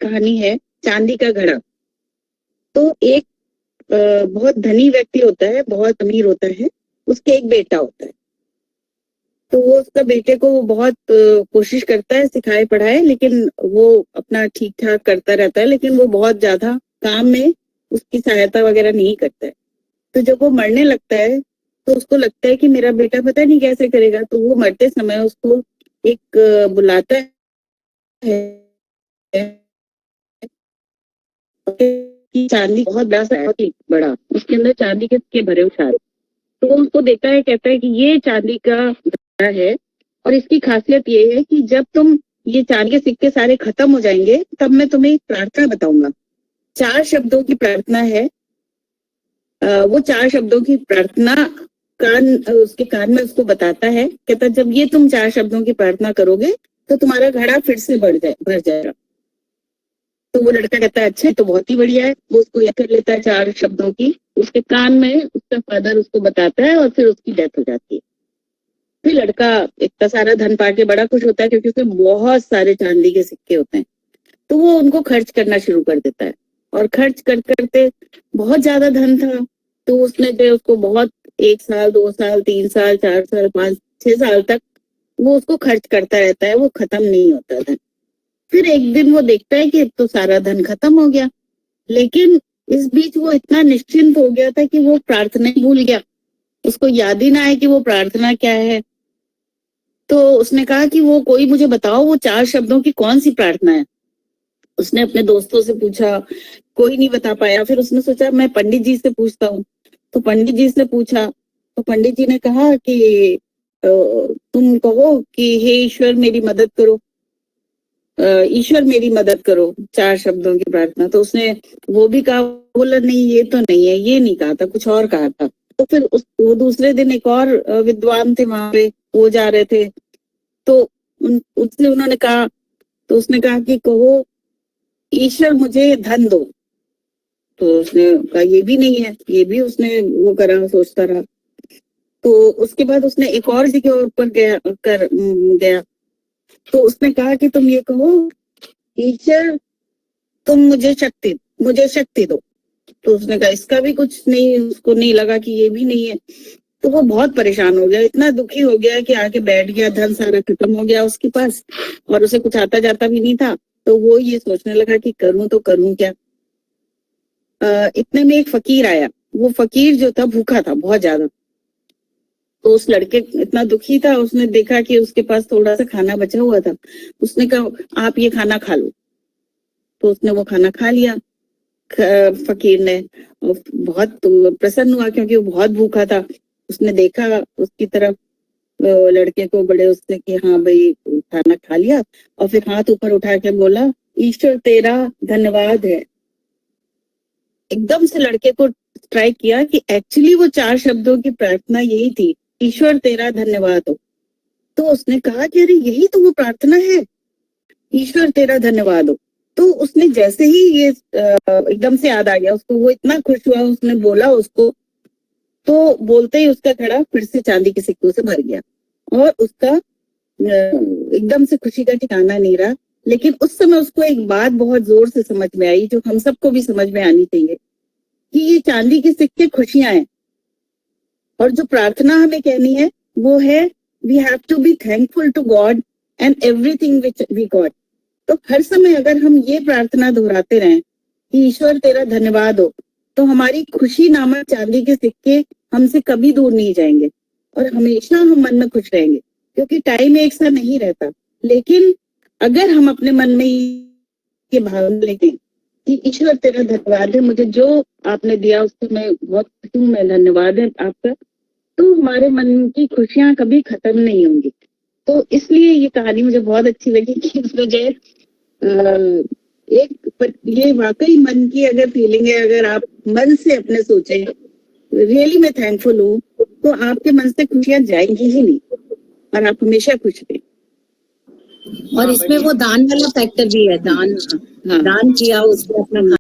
कहानी है चांदी का घड़ा। तो एक बहुत धनी व्यक्ति होता है, बहुत अमीर होता है, उसके एक बेटा होता है। तो वो उसका बेटे को वो बहुत कोशिश करता है सिखाए पढ़ाए, लेकिन वो अपना ठीक ठाक करता रहता है, लेकिन वो बहुत ज्यादा काम में उसकी सहायता वगैरह नहीं करता है। तो जब वो मरने लगता है तो उसको लगता है कि मेरा बेटा पता नहीं कैसे करेगा। तो वो मरते समय उसको एक बुलाता है कि चांदी बहुत बड़ा सा, बहुत ही बड़ा, उसके अंदर चांदी के सिक्के भरे हुए सारे। तो वो उसको देता है, कहता है कि ये चांदी का घड़ा है और इसकी खासियत ये है कि जब तुम ये चांदी के सिक्के सारे खत्म हो जाएंगे तब मैं तुम्हें एक प्रार्थना बताऊंगा। 4 शब्दों की प्रार्थना है। वो 4 शब्दों की प्रार्थना उसके कान में उसको बताता है। कहता जब ये तुम 4 शब्दों की प्रार्थना करोगे तो तुम्हारा घड़ा फिर से भर जाएगा। तो वो लड़का कहता है अच्छा तो बहुत ही बढ़िया है। वो उसको याद कर लेता है 4 शब्दों की, उसके कान में उसका फादर उसको बताता है और फिर उसकी डेथ हो जाती है। फिर लड़का इतना सारा धन पाके बड़ा खुश होता है क्योंकि उसमें बहुत सारे चांदी के सिक्के होते हैं। तो वो उनको खर्च करना शुरू कर देता है और खर्च करते बहुत ज्यादा धन था। तो उसने जो उसको बहुत 1 साल 2 साल 3 साल 4 साल 5 6 साल तक वो उसको खर्च करता रहता है, वो खत्म नहीं होता धन। फिर एक दिन वो देखता है कि अब तो सारा धन खत्म हो गया, लेकिन इस बीच वो इतना निश्चिंत हो गया था कि वो प्रार्थना ही भूल गया। उसको याद ही ना आए कि वो प्रार्थना क्या है। तो उसने कहा कि वो कोई मुझे बताओ वो 4 शब्दों की कौन सी प्रार्थना है। उसने अपने दोस्तों से पूछा, कोई नहीं बता पाया। फिर उसने सोचा मैं पंडित जी से पूछता हूँ। तो पंडित जी से पूछा तो पंडित जी ने कहा कि तुम कहो कि हे ईश्वर मेरी मदद करो, ईश्वर मेरी मदद करो, 4 शब्दों की प्रार्थना। तो उसने वो भी कहा, बोला नहीं ये तो नहीं है, ये नहीं कहा था, कुछ और कहा था। तो फिर वो दूसरे दिन एक और विद्वान थे वहां पे, वो जा रहे थे। तो उससे उन्होंने कहा, तो उसने कहा कि कहो ईश्वर मुझे धन दो। तो उसने कहा ये भी नहीं है, ये भी उसने वो करा, सोचता रहा। तो उसके बाद उसने एक और जगह ऊपर गया। तो उसने कहा कि तुम ये कहो ईश्वर तुम मुझे शक्ति दो। तो उसने कहा इसका भी कुछ नहीं, उसको नहीं लगा कि ये भी नहीं है। तो वो बहुत परेशान हो गया, इतना दुखी हो गया कि आके बैठ गया, धन सारा खत्म हो गया उसके पास और उसे कुछ आता जाता भी नहीं था। तो वो ये सोचने लगा कि करूं तो करूं क्या। इतने में एक फकीर आया। वो फकीर जो था भूखा था बहुत ज्यादा। तो उस लड़के इतना दुखी था, उसने देखा कि उसके पास थोड़ा सा खाना बचा हुआ था। उसने कहा आप ये खाना खा लो। तो उसने वो खाना खा लिया फकीर ने। बहुत प्रसन्न हुआ क्योंकि वो बहुत भूखा था। उसने देखा उसकी तरफ लड़के को बड़े उससे कि हाँ भाई खाना खा लिया, और फिर हाथ ऊपर उठा के बोला ईश्वर तेरा धन्यवाद है। एकदम से लड़के को स्ट्राइक किया कि एक्चुअली वो 4 शब्दों की प्रार्थना यही थी, ईश्वर तेरा धन्यवाद हो। तो उसने कहा कि अरे यही तो वो प्रार्थना है, ईश्वर तेरा धन्यवाद हो। तो उसने जैसे ही ये एकदम से याद आ गया उसको, वो इतना खुश हुआ, उसने बोला उसको। तो बोलते ही उसका घड़ा फिर से चांदी के सिक्कों से भर गया और उसका एकदम से खुशी का ठिकाना नहीं रहा। लेकिन उस समय उसको एक बात बहुत जोर से समझ में आई, जो हम सबको भी समझ में आनी चाहिए, कि ये चांदी के सिक्के खुशियां हैं और जो प्रार्थना हमें कहनी है वो है we have to be thankful to God and everything which we got. तो हर समय अगर हम ये प्रार्थना दोहराते रहें कि ईश्वर तेरा धन्यवाद हो, तो हमारी खुशी नामक चांदी के सिक्के हमसे कभी दूर नहीं जाएंगे और हमेशा हम मन में खुश रहेंगे। क्योंकि टाइम एक सा नहीं रहता, लेकिन अगर हम अपने मन में ये भावना लेंगे कि ईश्वर तेरा धन्यवाद है, मुझे जो आपने दिया उससे मैं बहुत खुश हूँ, मैं धन्यवाद है आपका, तो हमारे मन की खुशियां कभी खत्म नहीं होंगी। तो इसलिए ये कहानी मुझे बहुत अच्छी लगी कि उसमें जो ये वाकई मन की अगर फीलिंग है, अगर आप मन से अपने सोचे रियली मैं थैंकफुल हूँ, तो आपके मन से खुशियां जाएंगी ही नहीं और आप हमेशा खुश रहें। और इसमें वो दान वाला फैक्टर भी है, दान किया उसको अपना